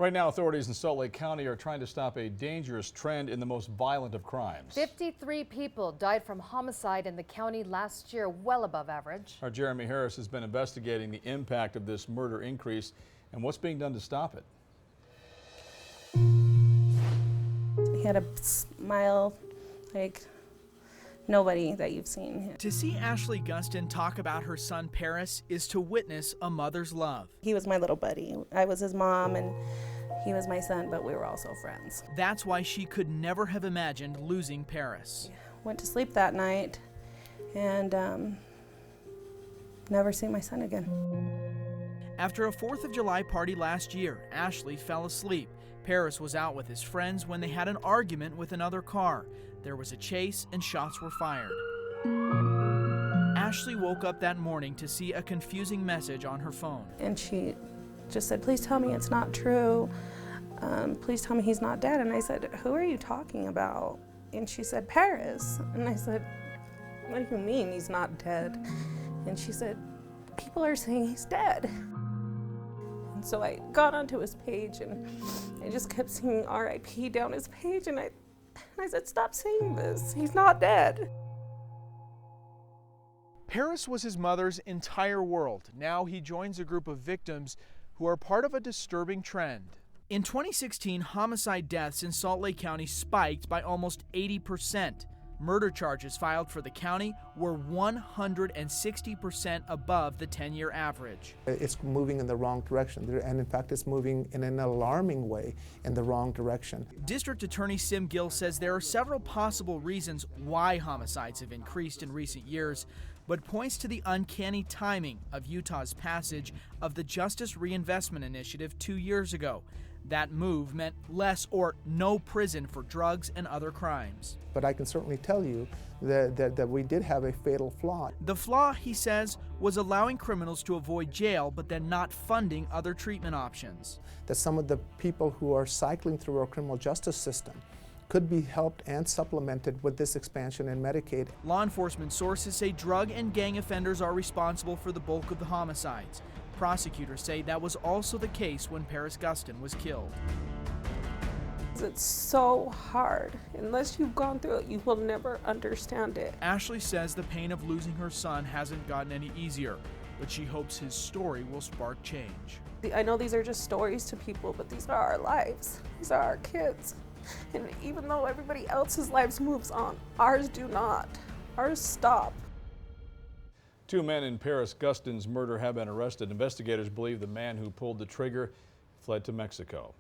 Right now, authorities in Salt Lake County are trying to stop a dangerous trend in the most violent of crimes. 53 people died from homicide in the county last year, well above average. Our Jeremy Harris has been investigating the impact of this murder increase and what's being done to stop it. He had a smile like nobody that you've seen. To see Ashley Gustin talk about her son Paris is to witness a mother's love. He was my little buddy. I was his mom and he was my son, but we were also friends. That's why she could never have imagined losing Paris. Went to sleep that night and never seen my son again. After a 4th of July party last year, Ashley fell asleep. Paris was out with his friends when they had an argument with another car. There was a chase and shots were fired. Ashley woke up that morning to see a confusing message on her phone. And she just said, "Please tell me it's not true. Please tell me he's not dead." And I said, "Who are you talking about?" And she said, "Paris." And I said, "What do you mean he's not dead?" And she said, "People are saying he's dead." And so I got onto his page and I just kept seeing RIP down his page, and I said, "Stop saying this. He's not dead." Paris was his mother's entire world. Now he joins a group of victims who are part of a disturbing trend. In 2016, homicide deaths in Salt Lake County spiked by almost 80%. Murder charges filed for the county were 160% above the 10-year average. It's moving in the wrong direction, and in fact it's moving in an alarming way in the wrong direction. District Attorney Sim Gill says there are several possible reasons why homicides have increased in recent years, but points to the uncanny timing of Utah's passage of the Justice Reinvestment Initiative 2 years ago. That move meant less or no prison for drugs and other crimes. But I can certainly tell you that we did have a fatal flaw. The flaw, he says, was allowing criminals to avoid jail but then not funding other treatment options. That some of the people who are cycling through our criminal justice system could be helped and supplemented with this expansion in Medicaid. Law enforcement sources say drug and gang offenders are responsible for the bulk of the homicides. Prosecutors say that was also the case when Paris Gustin was killed. It's so hard. Unless you've gone through it, you will never understand it. Ashley says the pain of losing her son hasn't gotten any easier, but she hopes his story will spark change. I know these are just stories to people, but these are our lives. These are our kids. And even though everybody else's lives moves on, ours do not. Ours stop. 2 men in Paris Gustin's murder have been arrested. Investigators believe the man who pulled the trigger fled to Mexico.